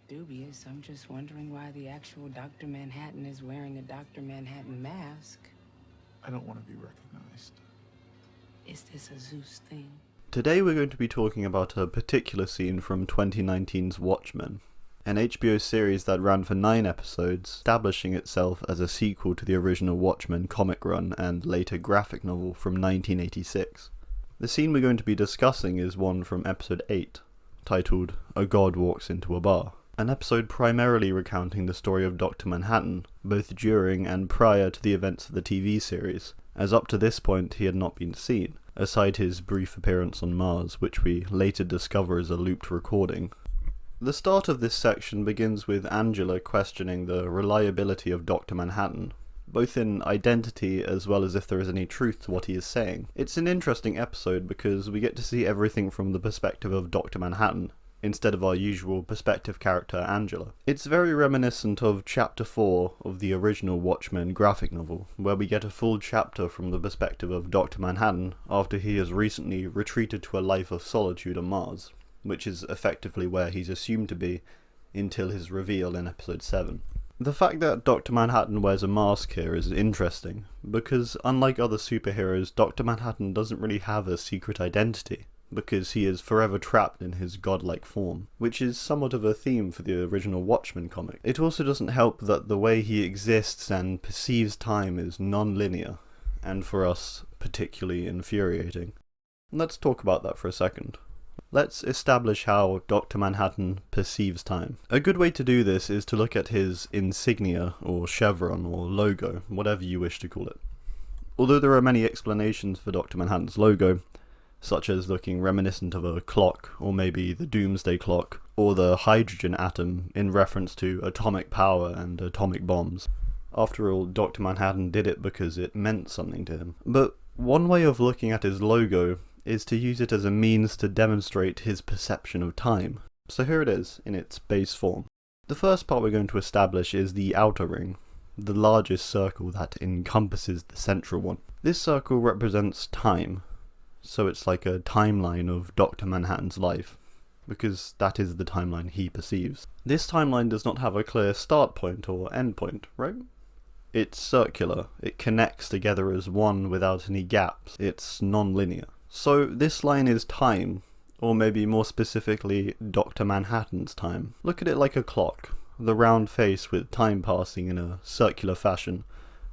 dubious. I'm just wondering why the actual Dr. Manhattan is wearing a Dr. Manhattan mask. I don't want to be recognized. Is this a Zeus thing? Today we're going to be talking about a particular scene from 2019's Watchmen, an HBO series that ran for 9 episodes, establishing itself as a sequel to the original Watchmen comic run and later graphic novel from 1986. The scene we're going to be discussing is one from episode 8, titled A God Walks into Abar, an episode primarily recounting the story of Dr. Manhattan, both during and prior to the events of the TV series, as up to this point he had not been seen, aside his brief appearance on Mars, which we later discover is a looped recording. The start of this section begins with Angela questioning the reliability of Dr. Manhattan, both in identity as well as if there is any truth to what he is saying. It's an interesting episode because we get to see everything from the perspective of Dr. Manhattan, instead of our usual perspective character Angela. It's very reminiscent of Chapter 4 of the original Watchmen graphic novel, where we get a full chapter from the perspective of Dr. Manhattan after he has recently retreated to a life of solitude on Mars, which is effectively where he's assumed to be until his reveal in episode 7. The fact that Dr. Manhattan wears a mask here is interesting, because unlike other superheroes, Dr. Manhattan doesn't really have a secret identity, because he is forever trapped in his godlike form, which is somewhat of a theme for the original Watchmen comic. It also doesn't help that the way he exists and perceives time is non-linear, and for us, particularly infuriating. Let's talk about that for a second. Let's establish how Dr. Manhattan perceives time. A good way to do this is to look at his insignia, or chevron, or logo, whatever you wish to call it. Although there are many explanations for Dr. Manhattan's logo, such as looking reminiscent of a clock, or maybe the doomsday clock, or the hydrogen atom in reference to atomic power and atomic bombs. After all, Dr. Manhattan did it because it meant something to him. But one way of looking at his logo is to use it as a means to demonstrate his perception of time. So here it is, in its base form. The first part we're going to establish is the outer ring, the largest circle that encompasses the central one. This circle represents time, so it's like a timeline of Dr. Manhattan's life, because that is the timeline he perceives. This timeline does not have a clear start point or end point, right? It's circular, it connects together as one without any gaps, it's non-linear. So this line is time, or maybe more specifically, Dr. Manhattan's time. Look at it like a clock, the round face with time passing in a circular fashion,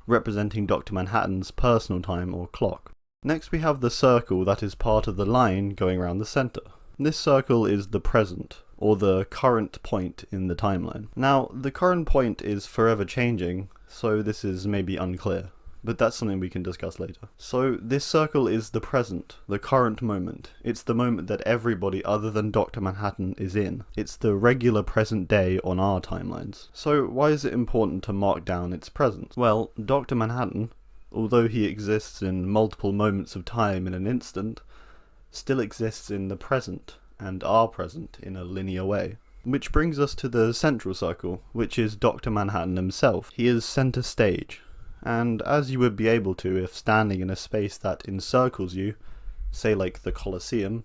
representing Dr. Manhattan's personal time or clock. Next we have the circle that is part of the line going around the center. This circle is the present, or the current point in the timeline. Now, the current point is forever changing, so this is maybe unclear, but that's something we can discuss later. So this circle is the present, the current moment. It's the moment that everybody other than Dr. Manhattan is in. It's the regular present day on our timelines. So why is it important to mark down its presence? Well, Dr. Manhattan, although he exists in multiple moments of time in an instant, still exists in the present, and our present, in a linear way. Which brings us to the central circle, which is Dr. Manhattan himself. He is center stage, and as you would be able to if standing in a space that encircles you, say like the Colosseum,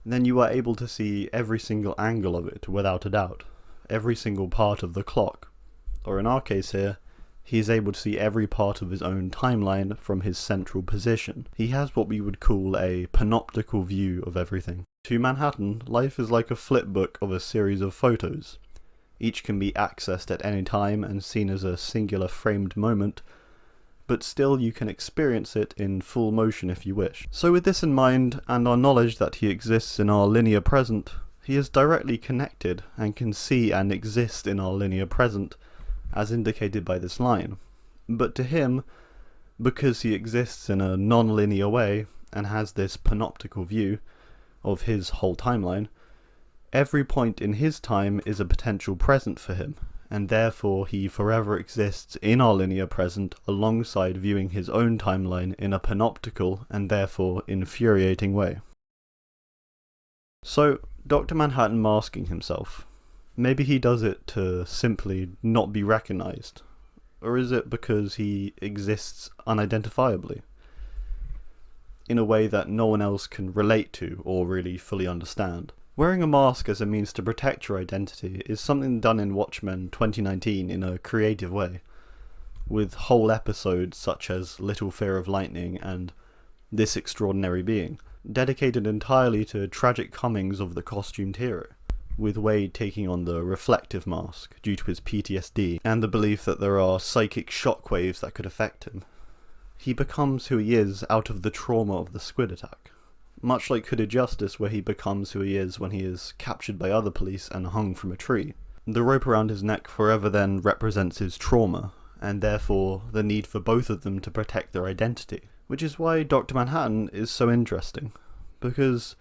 then you are able to see every single angle of it without a doubt, every single part of the clock, or in our case here, he is able to see every part of his own timeline from his central position. He has what we would call a panoptical view of everything. To Manhattan, life is like a flipbook of a series of photos. Each can be accessed at any time and seen as a singular framed moment, but still you can experience it in full motion if you wish. So with this in mind, and our knowledge that he exists in our linear present, he is directly connected and can see and exist in our linear present, as indicated by this line. But to him, because he exists in a non-linear way and has this panoptical view of his whole timeline, every point in his time is a potential present for him, and therefore he forever exists in our linear present alongside viewing his own timeline in a panoptical and therefore infuriating way. So, Dr. Manhattan masking himself. Maybe he does it to simply not be recognized, or is it because he exists unidentifiably, in a way that no one else can relate to or really fully understand? Wearing a mask as a means to protect your identity is something done in Watchmen 2019 in a creative way, with whole episodes such as Little Fear of Lightning and This Extraordinary Being, dedicated entirely to tragic comings of the costumed hero, with Wade taking on the reflective mask due to his PTSD and the belief that there are psychic shockwaves that could affect him. He becomes who he is out of the trauma of the squid attack, much like Hooded Justice, where he becomes who he is when he is captured by other police and hung from a tree. The rope around his neck forever then represents his trauma, and therefore the need for both of them to protect their identity, which is why Dr. Manhattan is so interesting, because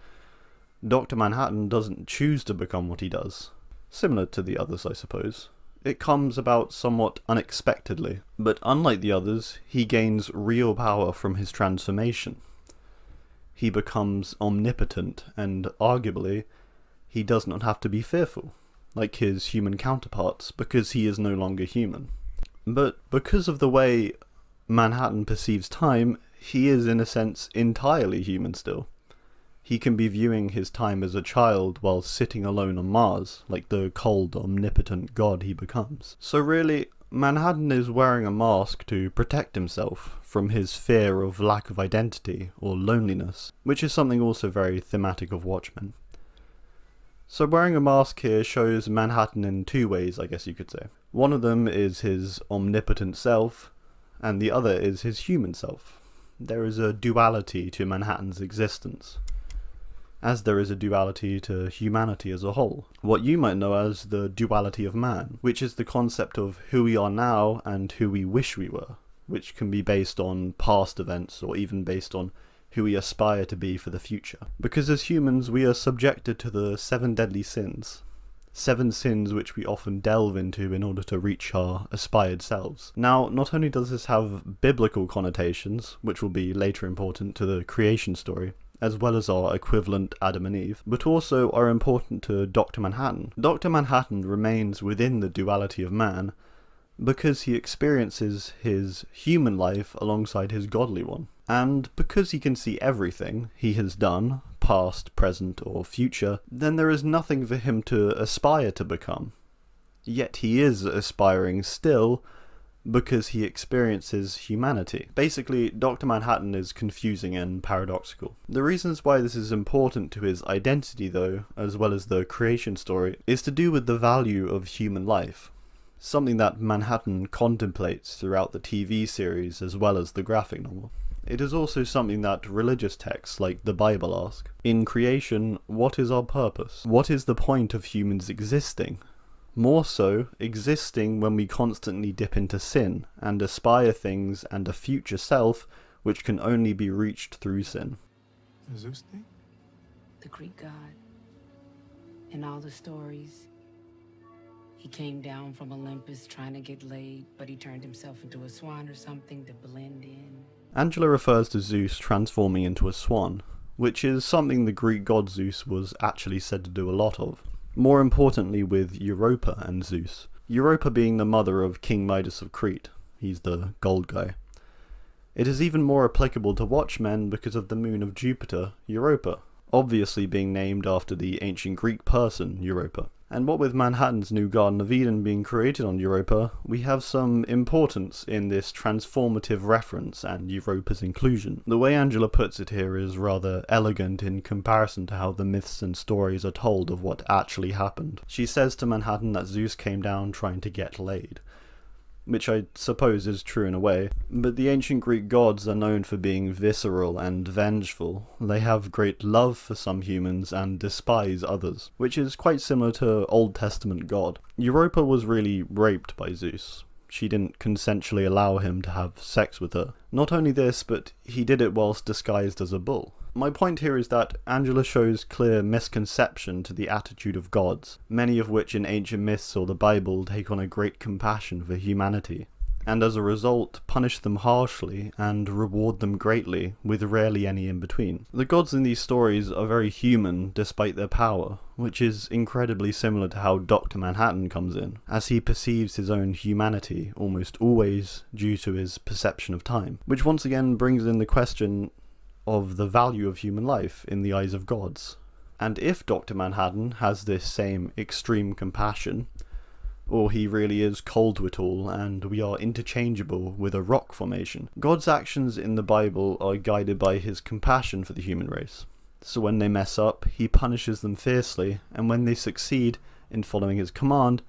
Dr. Manhattan doesn't choose to become what he does. Similar to the others, I suppose. It comes about somewhat unexpectedly, but unlike the others, he gains real power from his transformation. He becomes omnipotent, and arguably, he does not have to be fearful, like his human counterparts, because he is no longer human. But because of the way Manhattan perceives time, he is in a sense entirely human still. He can be viewing his time as a child while sitting alone on Mars, like the cold, omnipotent god he becomes. So really, Manhattan is wearing a mask to protect himself from his fear of lack of identity or loneliness, which is something also very thematic of Watchmen. So wearing a mask here shows Manhattan in two ways, I guess you could say. One of them is his omnipotent self, and the other is his human self. There is a duality to Manhattan's existence, as there is a duality to humanity as a whole. What you might know as the duality of man, which is the concept of who we are now and who we wish we were, which can be based on past events or even based on who we aspire to be for the future. Because as humans, we are subjected to the 7 deadly sins. 7 sins which we often delve into in order to reach our aspired selves. Now, not only does this have biblical connotations, which will be later important to the creation story, as well as our equivalent Adam and Eve, but also are important to Dr. Manhattan. Dr. Manhattan remains within the duality of man because he experiences his human life alongside his godly one. And because he can see everything he has done, past, present, or future, then there is nothing for him to aspire to become. Yet he is aspiring still, because he experiences humanity. Basically, Dr. Manhattan is confusing and paradoxical. The reasons why this is important to his identity, though, as well as the creation story, is to do with the value of human life, something that Manhattan contemplates throughout the TV series as well as the graphic novel. It is also something that religious texts like the Bible ask. In creation, what is our purpose? What is the point of humans existing? More so, existing when we constantly dip into sin, and aspire things and a future self which can only be reached through sin. The Zeus thing? The Greek god. In all the stories, he came down from Olympus trying to get laid, but he turned himself into a swan or something to blend in. Angela refers to Zeus transforming into a swan, which is something the Greek god Zeus was actually said to do a lot of. More importantly with Europa and Zeus. Europa being the mother of King Midas of Crete. He's the gold guy. It is even more applicable to Watchmen because of the moon of Jupiter, Europa, obviously being named after the ancient Greek person Europa. And what with Manhattan's new Garden of Eden being created on Europa, we have some importance in this transformative reference and Europa's inclusion. The way Angela puts it here is rather elegant in comparison to how the myths and stories are told of what actually happened. She says to Manhattan that Zeus came down trying to get laid, which I suppose is true in a way, but the ancient Greek gods are known for being visceral and vengeful. They have great love for some humans and despise others, which is quite similar to Old Testament God. Europa was really raped by Zeus. She didn't consensually allow him to have sex with her. Not only this, but he did it whilst disguised as a bull. My point here is that Angela shows clear misconception to the attitude of gods, many of which in ancient myths or the Bible take on a great compassion for humanity, and as a result punish them harshly and reward them greatly, with rarely any in between. The gods in these stories are very human despite their power, which is incredibly similar to how Dr. Manhattan comes in, as he perceives his own humanity almost always due to his perception of time, which once again brings in the question of the value of human life in the eyes of gods. And if Dr. Manhattan has this same extreme compassion, or he really is cold to it all and we are interchangeable with a rock formation, God's actions in the Bible are guided by his compassion for the human race. So when they mess up, he punishes them fiercely, and when they succeed in following his command,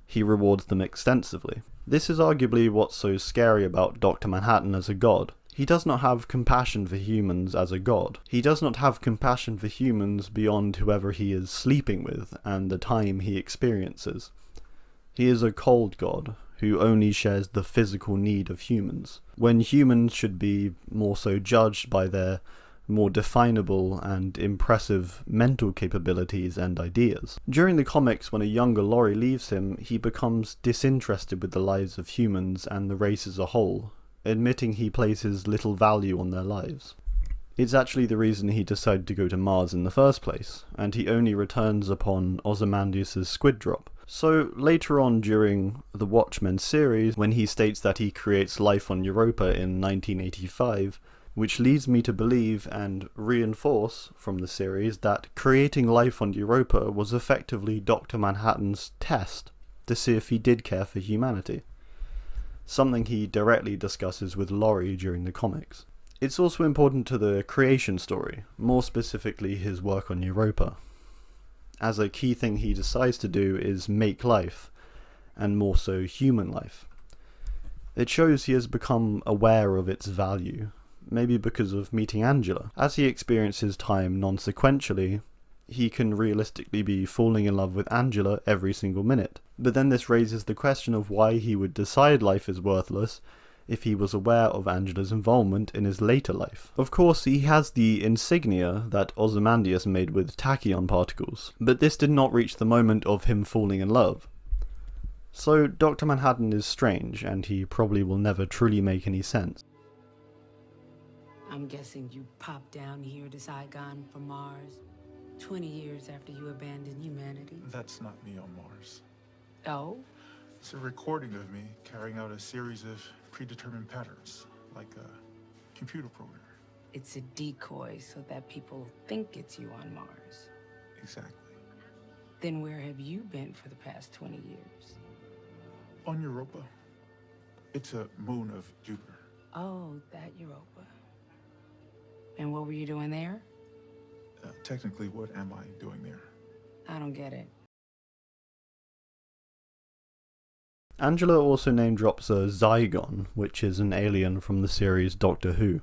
he rewards them extensively. This is arguably what's so scary about Dr. Manhattan as a god. He does not have compassion for humans as a god. He does not have compassion for humans beyond whoever he is sleeping with and the time he experiences. He is a cold god who only shares the physical need of humans, when humans should be more so judged by their more definable and impressive mental capabilities and ideas. During the comics, when a younger Laurie leaves him, he becomes disinterested with the lives of humans and the race as a whole, admitting he places little value on their lives. It's actually the reason he decided to go to Mars in the first place, and he only returns upon Ozymandias' squid drop. So later on during the Watchmen series, when he states that he creates life on Europa in 1985, which leads me to believe and reinforce from the series that creating life on Europa was effectively Dr. Manhattan's test to see if he did care for humanity, something he directly discusses with Laurie during the comics. It's also important to the creation story, more specifically his work on Europa, as a key thing he decides to do is make life, and more so human life. It shows he has become aware of its value, maybe because of meeting Angela. As he experiences time non-sequentially, he can realistically be falling in love with Angela every single minute. But then this raises the question of why he would decide life is worthless if he was aware of Angela's involvement in his later life. Of course, he has the insignia that Ozymandias made with tachyon particles, but this did not reach the moment of him falling in love. So Dr. Manhattan is strange, and he probably will never truly make any sense. I'm guessing you popped down here to Saigon from Mars 20 years after you abandoned humanity. That's not me on Mars. Oh? It's a recording of me carrying out a series of predetermined patterns, like a computer program. It's a decoy so that people think it's you on Mars. Exactly. Then where have you been for the past 20 years? On Europa. It's a moon of Jupiter. Oh, that Europa. And what were you doing there? Technically, what am I doing there? I don't get it. Angela also name drops a Zygon, which is an alien from the series Doctor Who.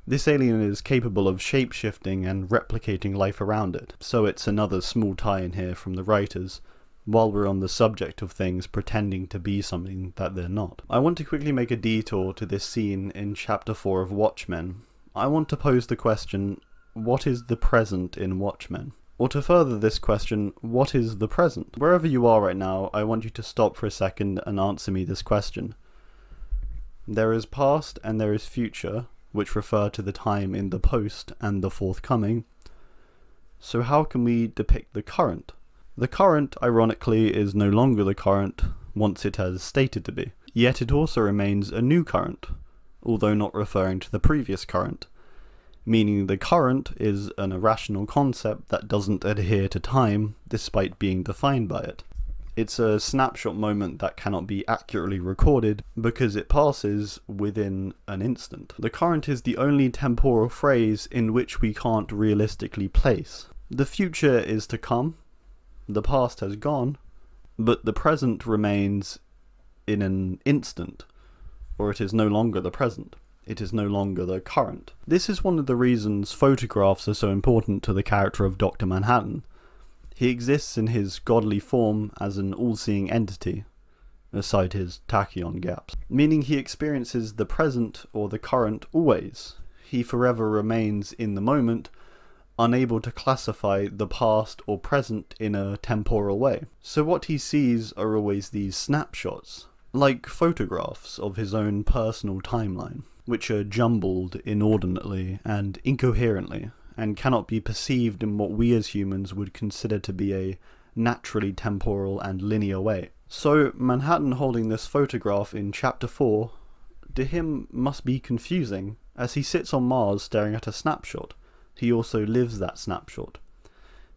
This alien is capable of shape-shifting and replicating life around it, so it's another small tie-in here from the writers, while we're on the subject of things pretending to be something that they're not. I want to quickly make a detour to this scene in Chapter 4 of Watchmen. I want to pose the question, what is the present in Watchmen? Or to further this question, what is the present? Wherever you are right now, I want you to stop for a second and answer me this question. There is past and there is future, which refer to the time in the post and the forthcoming. So how can we depict the current? The current, ironically, is no longer the current once it has stated to be. Yet it also remains a new current, although not referring to the previous current, meaning the current is an irrational concept that doesn't adhere to time despite being defined by it. It's a snapshot moment that cannot be accurately recorded because it passes within an instant. The current is the only temporal phrase in which we can't realistically place. The future is to come, the past has gone, but the present remains in an instant, or it is no longer the present. It is no longer the current. This is one of the reasons photographs are so important to the character of Dr. Manhattan. He exists in his godly form as an all-seeing entity, aside his tachyon gaps, meaning he experiences the present or the current always. He forever remains in the moment, unable to classify the past or present in a temporal way. So what he sees are always these snapshots, like photographs of his own personal timeline, which are jumbled inordinately and incoherently, and cannot be perceived in what we as humans would consider to be a naturally temporal and linear way. So Manhattan holding this photograph in Chapter 4, to him must be confusing. As he sits on Mars staring at a snapshot, he also lives that snapshot.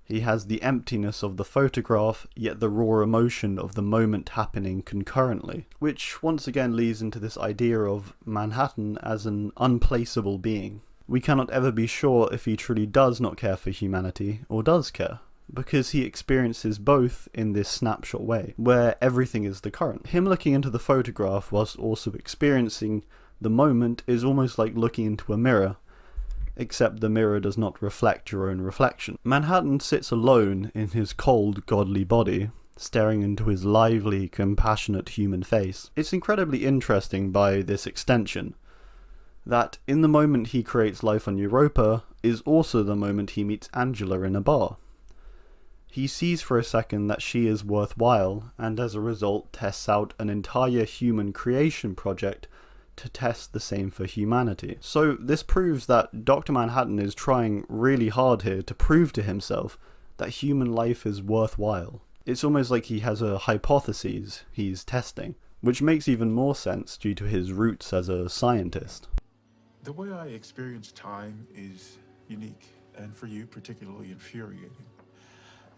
He has the emptiness of the photograph, yet the raw emotion of the moment happening concurrently, which once again leads into this idea of Manhattan as an unplaceable being. We cannot ever be sure if he truly does not care for humanity, or does care, because he experiences both in this snapshot way, where everything is the current. Him looking into the photograph whilst also experiencing the moment is almost like looking into a mirror, except the mirror does not reflect your own reflection. Manhattan sits alone in his cold, godly body, staring into his lively, compassionate human face. It's incredibly interesting by this extension, that in the moment he creates life on Europa is also the moment he meets Angela in a bar. He sees for a second that she is worthwhile, and as a result tests out an entire human creation project to test the same for humanity. So this proves that Dr. Manhattan is trying really hard here to prove to himself that human life is worthwhile. It's almost like he has a hypothesis he's testing, which makes even more sense due to his roots as a scientist. The way I experience time is unique, and for you particularly infuriating.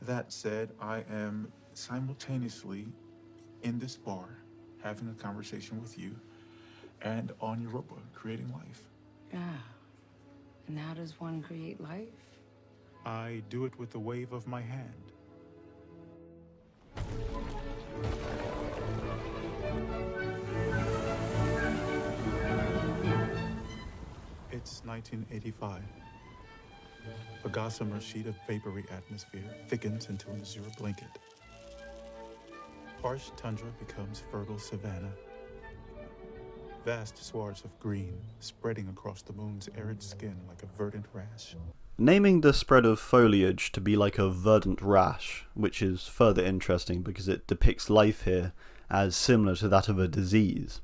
That said, I am simultaneously in this bar, having a conversation with you, and on Europa, creating life. Ah, and how does one create life? I do it with the wave of my hand. It's 1985. A gossamer sheet of vapory atmosphere thickens into an azure blanket. Harsh tundra becomes fertile savanna. Vast swaths of green spreading across the moon's arid skin like a verdant rash. Naming the spread of foliage to be like a verdant rash, which is further interesting because it depicts life here as similar to that of a disease,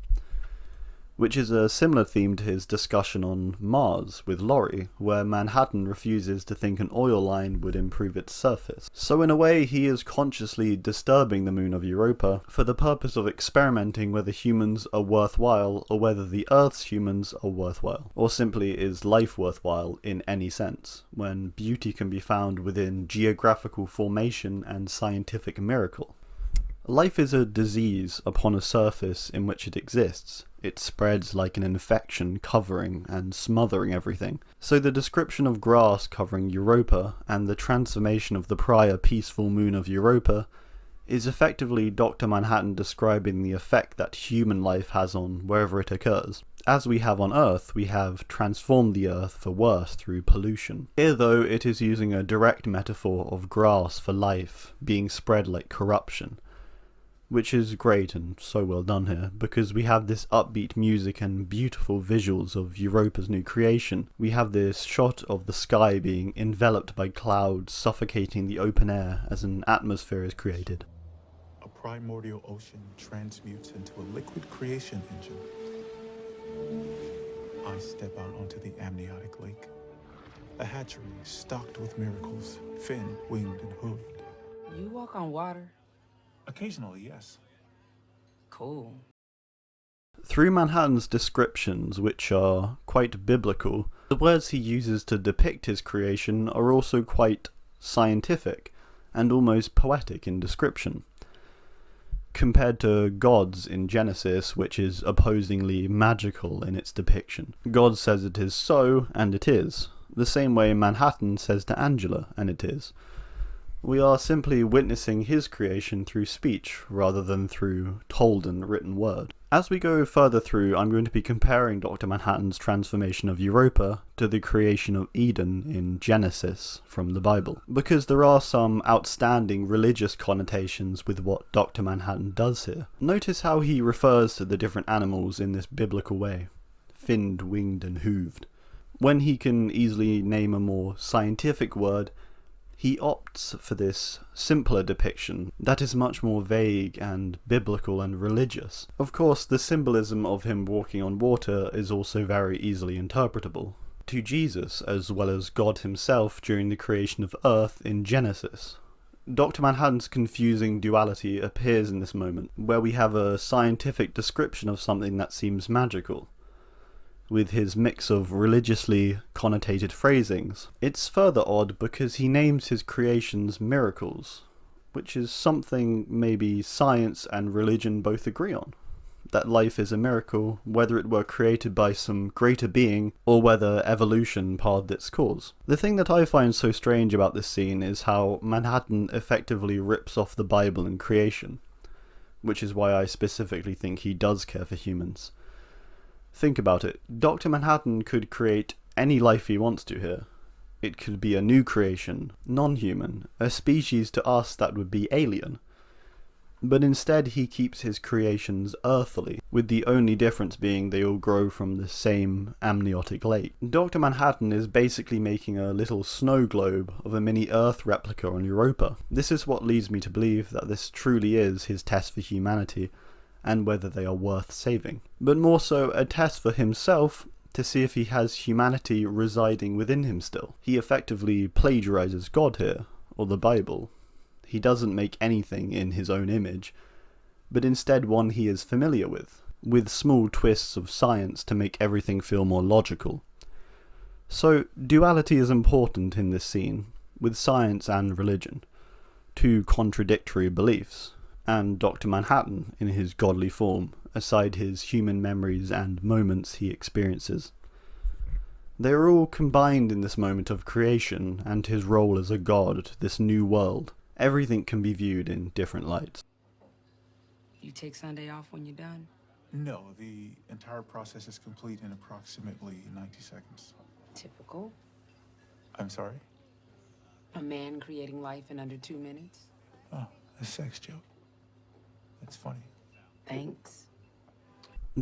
which is a similar theme to his discussion on Mars with Laurie, where Manhattan refuses to think an oil line would improve its surface. So in a way, he is consciously disturbing the moon of Europa for the purpose of experimenting whether humans are worthwhile or whether the Earth's humans are worthwhile, or simply is life worthwhile in any sense, when beauty can be found within geographical formation and scientific miracle. Life is a disease upon a surface in which it exists. It spreads like an infection, covering and smothering everything. So the description of grass covering Europa and the transformation of the prior peaceful moon of Europa is effectively Dr. Manhattan describing the effect that human life has on wherever it occurs. As we have on Earth, we have transformed the Earth for worse through pollution. Here though, it is using a direct metaphor of grass for life being spread like corruption, which is great and so well done here, because we have this upbeat music and beautiful visuals of Europa's new creation. We have this shot of the sky being enveloped by clouds suffocating the open air as an atmosphere is created. A primordial ocean transmutes into a liquid creation engine. I step out onto the amniotic lake, a hatchery stocked with miracles, finned, winged, and hooved. You walk on water? Occasionally, yes. Cool. Through Manhattan's descriptions, which are quite biblical, the words he uses to depict his creation are also quite scientific and almost poetic in description, compared to God's in Genesis, which is opposingly magical in its depiction. God says it is so, and it is, the same way Manhattan says to Angela, and it is. We are simply witnessing his creation through speech, rather than through told and written word. As we go further through, I'm going to be comparing Dr. Manhattan's transformation of Europa to the creation of Eden in Genesis from the Bible, because there are some outstanding religious connotations with what Dr. Manhattan does here. Notice how he refers to the different animals in this biblical way: finned, winged, and hooved. When he can easily name a more scientific word, he opts for this simpler depiction that is much more vague and biblical and religious. Of course, the symbolism of him walking on water is also very easily interpretable to Jesus as well as God himself during the creation of Earth in Genesis. Dr. Manhattan's confusing duality appears in this moment, where we have a scientific description of something that seems magical, with his mix of religiously connotated phrasings. It's further odd because he names his creations miracles, which is something maybe science and religion both agree on. That life is a miracle, whether it were created by some greater being, or whether evolution pared its course. The thing that I find so strange about this scene is how Manhattan effectively rips off the Bible and creation, which is why I specifically think he does care for humans. Think about it, Dr. Manhattan could create any life he wants to here. It could be a new creation, non-human, a species to us that would be alien. But instead he keeps his creations earthly, with the only difference being they all grow from the same amniotic lake. Dr. Manhattan is basically making a little snow globe of a mini Earth replica on Europa. This is what leads me to believe that this truly is his test for humanity, and whether they are worth saving. But more so a test for himself, to see if he has humanity residing within him still. He effectively plagiarizes God here, or the Bible. He doesn't make anything in his own image, but instead one he is familiar with small twists of science to make everything feel more logical. So, duality is important in this scene, with science and religion, two contradictory beliefs, and Dr. Manhattan in his godly form, aside his human memories and moments he experiences. They are all combined in this moment of creation and his role as a god, this new world. Everything can be viewed in different lights. You take Sunday off when you're done? No, the entire process is complete in approximately 90 seconds. Typical. I'm sorry? A man creating life in under 2 minutes? Oh, a sex joke. That's funny. Thanks.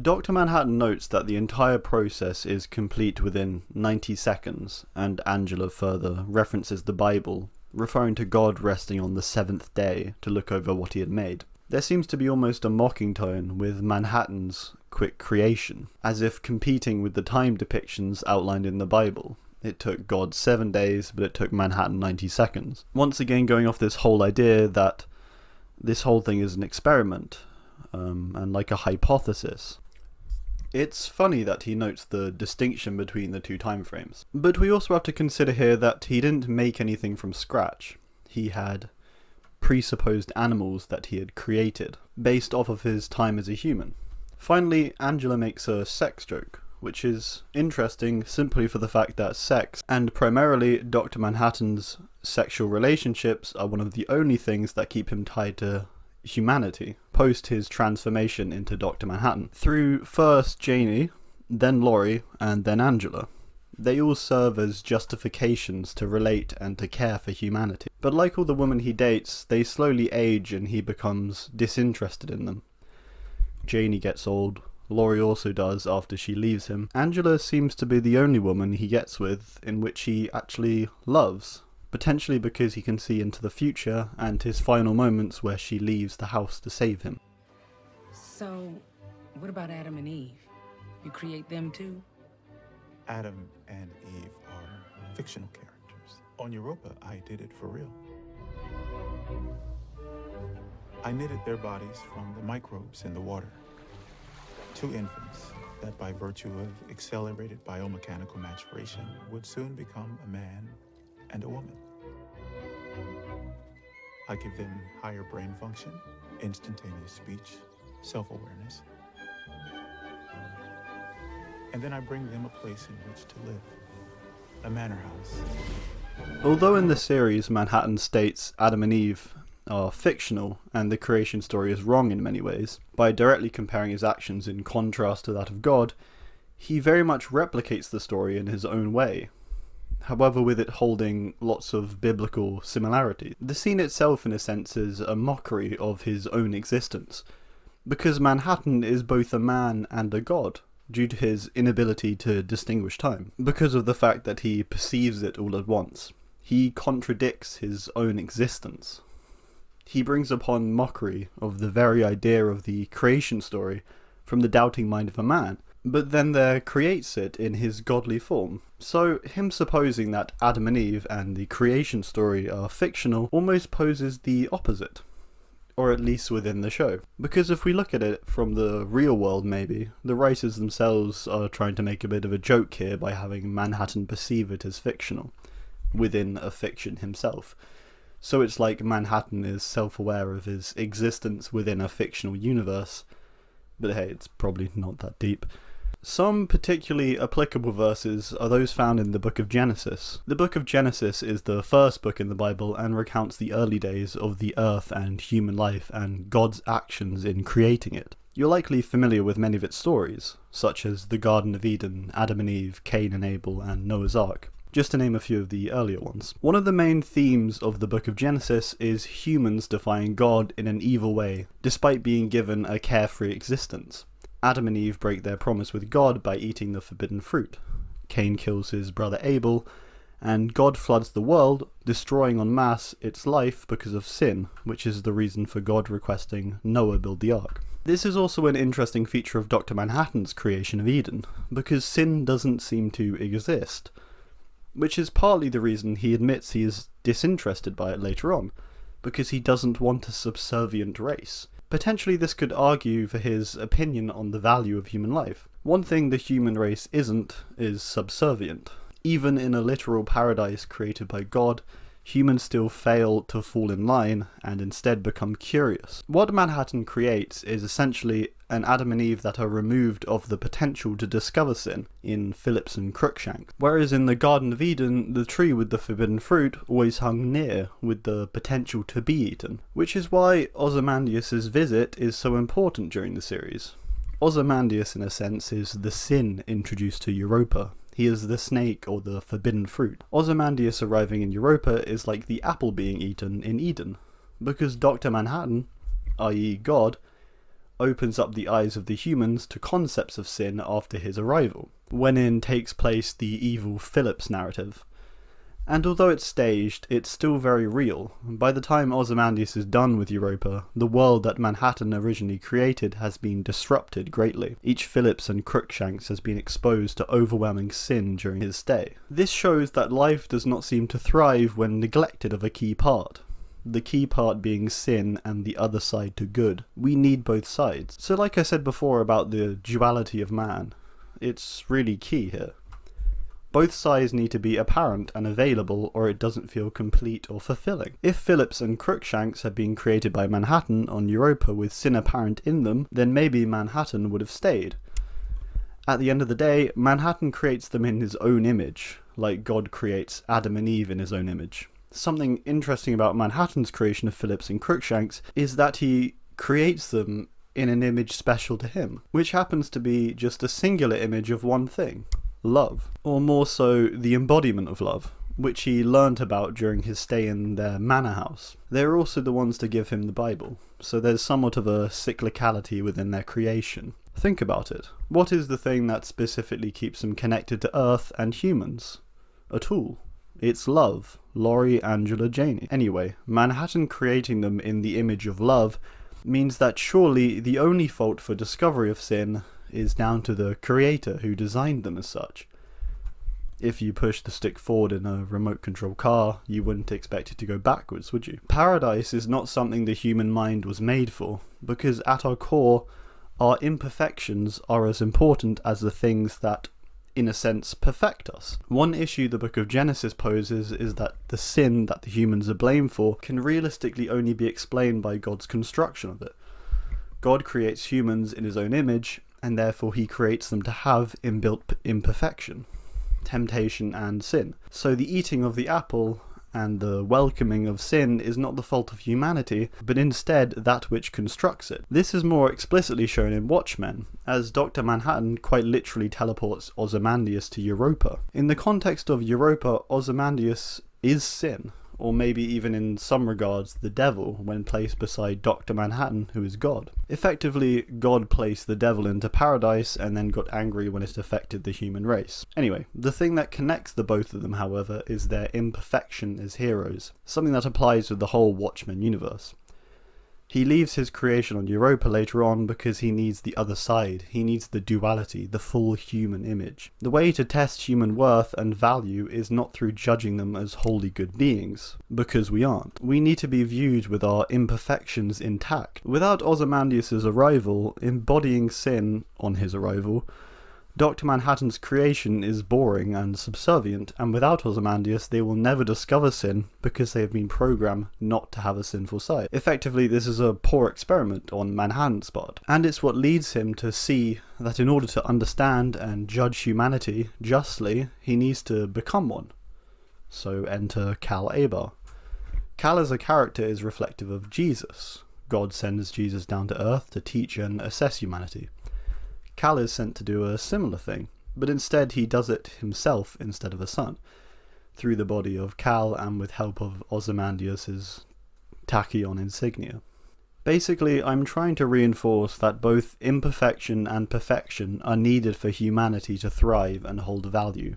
Dr. Manhattan notes that the entire process is complete within 90 seconds, and Angela further references the Bible, referring to God resting on the 7th day to look over what he had made. There seems to be almost a mocking tone with Manhattan's quick creation, as if competing with the time depictions outlined in the Bible. It took God 7 days, but it took Manhattan 90 seconds. Once again going off this whole idea that this whole thing is an experiment, and like a hypothesis. It's funny that he notes the distinction between the two time frames. But we also have to consider here that he didn't make anything from scratch. He had presupposed animals that he had created, based off of his time as a human. Finally, Angela makes a sex joke, which is interesting simply for the fact that sex, and primarily Dr. Manhattan's sexual relationships, are one of the only things that keep him tied to humanity, post his transformation into Dr. Manhattan. Through first Janie, then Laurie, and then Angela. They all serve as justifications to relate and to care for humanity. But like all the women he dates, they slowly age and he becomes disinterested in them. Janie gets old, Laurie also does after she leaves him. Angela seems to be the only woman he gets with in which he actually loves. Potentially because he can see into the future and his final moments where she leaves the house to save him. So, what about Adam and Eve? You create them too? Adam and Eve are fictional characters. On Europa, I did it for real. I knitted their bodies from the microbes in the water. 2 infants that by virtue of accelerated biomechanical maturation would soon become a man and a woman. I give them higher brain function, instantaneous speech, self-awareness. And then I bring them a place in which to live. A manor house. Although in the series Manhattan states Adam and Eve are fictional and the creation story is wrong in many ways, by directly comparing his actions in contrast to that of God, he very much replicates the story in his own way. However, with it holding lots of biblical similarities. The scene itself, in a sense, is a mockery of his own existence, because Manhattan is both a man and a god, due to his inability to distinguish time, because of the fact that he perceives it all at once. He contradicts his own existence. He brings upon mockery of the very idea of the creation story from the doubting mind of a man, but then there creates it in his godly form. So him supposing that Adam and Eve and the creation story are fictional almost poses the opposite. or at least within the show. Because if we look at it from the real world maybe, the writers themselves are trying to make a bit of a joke here by having Manhattan perceive it as fictional, within a fiction himself. So it's like Manhattan is self-aware of his existence within a fictional universe, but hey, it's probably not that deep. Some particularly applicable verses are those found in the Book of Genesis. The Book of Genesis is the first book in the Bible and recounts the early days of the earth and human life and God's actions in creating it. You're likely familiar with many of its stories, such as the Garden of Eden, Adam and Eve, Cain and Abel, and Noah's Ark, just to name a few of the earlier ones. One of the main themes of the Book of Genesis is humans defying God in an evil way, despite being given a carefree existence. Adam and Eve break their promise with God by eating the forbidden fruit. Cain kills his brother Abel, and God floods the world, destroying en masse its life because of sin, which is the reason for God requesting Noah build the ark. This is also an interesting feature of Dr. Manhattan's creation of Eden, because sin doesn't seem to exist, which is partly the reason he admits he is disinterested by it later on, because he doesn't want a subservient race. Potentially this could argue for his opinion on the value of human life. One thing the human race isn't is subservient. Even in a literal paradise created by God, humans still fail to fall in line and instead become curious. What Manhattan creates is essentially an Adam and Eve that are removed of the potential to discover sin in Phillips and Cruikshank. Whereas in the Garden of Eden, the tree with the forbidden fruit always hung near with the potential to be eaten, which is why Ozymandias' visit is so important during the series. Ozymandias, in a sense, is the sin introduced to Europa. He is the snake or the forbidden fruit. Ozymandias arriving in Europa is like the apple being eaten in Eden, because Dr. Manhattan, i.e. God, opens up the eyes of the humans to concepts of sin after his arrival, wherein takes place the evil Phillips narrative. And although it's staged, it's still very real. By the time Ozymandias is done with Europa, the world that Manhattan originally created has been disrupted greatly. Each Phillips and Cruikshanks has been exposed to overwhelming sin during his stay. This shows that life does not seem to thrive when neglected of a key part. The key part being sin and the other side to good. We need both sides. So like I said before about the duality of man, it's really key here. Both sides need to be apparent and available or it doesn't feel complete or fulfilling. If Phillips and Cruikshanks had been created by Manhattan on Europa with sin apparent in them, then maybe Manhattan would have stayed. At the end of the day, Manhattan creates them in his own image, like God creates Adam and Eve in his own image. Something interesting about Manhattan's creation of Phillips and Cruikshanks is that he creates them in an image special to him, which happens to be just a singular image of one thing. Love, or more so the embodiment of love, which he learnt about during his stay in their manor house. They are also the ones to give him the Bible, so there's somewhat of a cyclicality within their creation. Think about it. What is the thing that specifically keeps them connected to Earth and humans? A tool. It's love. Laurie, Angela, Janie. Anyway, Manhattan creating them in the image of love means that surely the only fault for discovery of sin is down to the creator who designed them as such. If you push the stick forward in a remote control car, you wouldn't expect it to go backwards, would you? Paradise is not something the human mind was made for, because at our core, our imperfections are as important as the things that, in a sense, perfect us. One issue the Book of Genesis poses is that the sin that the humans are blamed for can realistically only be explained by God's construction of it. God creates humans in his own image, and therefore he creates them to have inbuilt imperfection, temptation and sin. So the eating of the apple and the welcoming of sin is not the fault of humanity, but instead that which constructs it. This is more explicitly shown in Watchmen, as Dr. Manhattan quite literally teleports Ozymandias to Europa. In the context of Europa, Ozymandias is sin, or maybe even in some regards the devil when placed beside Dr. Manhattan, who is God. Effectively, God placed the devil into paradise and then got angry when it affected the human race. Anyway, the thing that connects the both of them, however, is their imperfection as heroes, something that applies with the whole Watchmen universe. He leaves his creation on Europa later on because he needs the other side. He needs the duality, the full human image. The way to test human worth and value is not through judging them as wholly good beings, because we aren't. We need to be viewed with our imperfections intact. Without Ozymandias' arrival, embodying sin on his arrival, Dr. Manhattan's creation is boring and subservient, and without Ozymandias they will never discover sin because they have been programmed not to have a sinful side. Effectively, this is a poor experiment on Manhattan's part, and it's what leads him to see that in order to understand and judge humanity justly, he needs to become one. So enter Kal Abar. Kal as a character is reflective of Jesus. God sends Jesus down to earth to teach and assess humanity. Kal is sent to do a similar thing, but instead he does it himself instead of a son, through the body of Kal and with help of Ozymandias' tachyon insignia. Basically, I'm trying to reinforce that both imperfection and perfection are needed for humanity to thrive and hold value,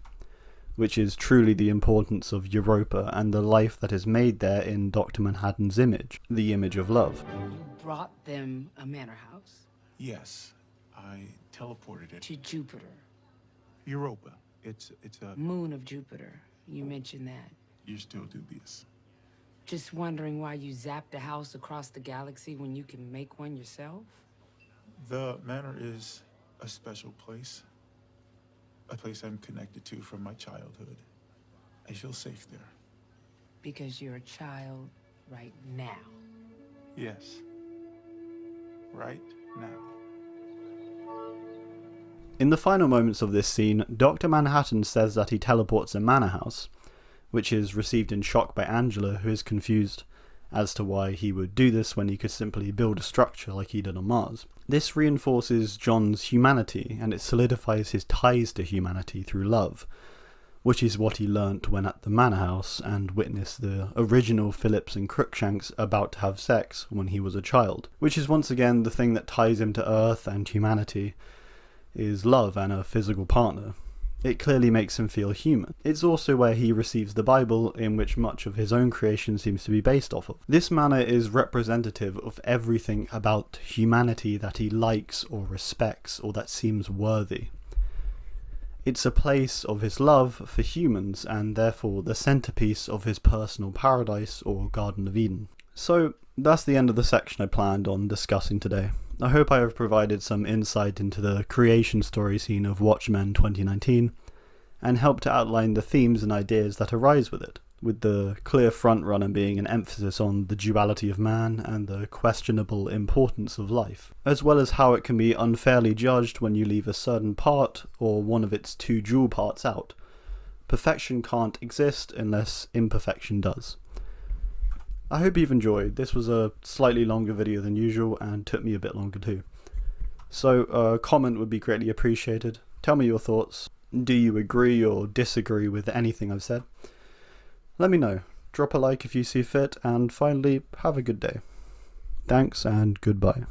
which is truly the importance of Europa and the life that is made there in Dr. Manhattan's image, the image of love. You brought them a manor house? Yes, I teleported it. To Jupiter. Europa. It's a... Moon of Jupiter. You mentioned that. You're still dubious. Just wondering why you zapped a house across the galaxy when you can make one yourself? The manor is a special place. A place I'm connected to from my childhood. I feel safe there. Because you're a child right now. Yes. Right now. In the final moments of this scene, Dr. Manhattan says that he teleports a manor house, which is received in shock by Angela, who is confused as to why he would do this when he could simply build a structure like he did on Mars. This reinforces John's humanity, and it solidifies his ties to humanity through love, which is what he learnt when at the manor house and witnessed the original Phillips and Crookshanks about to have sex when he was a child, which is once again the thing that ties him to Earth and humanity, is love and a physical partner. It clearly makes him feel human. It's also where he receives the Bible, in which much of his own creation seems to be based off of. This manor is representative of everything about humanity that he likes or respects or that seems worthy. It's a place of his love for humans and therefore the centerpiece of his personal paradise or Garden of Eden. So that's the end of the section I planned on discussing today. I hope I have provided some insight into the creation story scene of Watchmen 2019 and helped to outline the themes and ideas that arise with it, with the clear frontrunner being an emphasis on the duality of man and the questionable importance of life, as well as how it can be unfairly judged when you leave a certain part or one of its two dual parts out. Perfection can't exist unless imperfection does. I hope you've enjoyed. This was a slightly longer video than usual and took me a bit longer too. So a comment would be greatly appreciated. Tell me your thoughts. Do you agree or disagree with anything I've said? Let me know. Drop a like if you see fit, and finally, have a good day. Thanks and goodbye.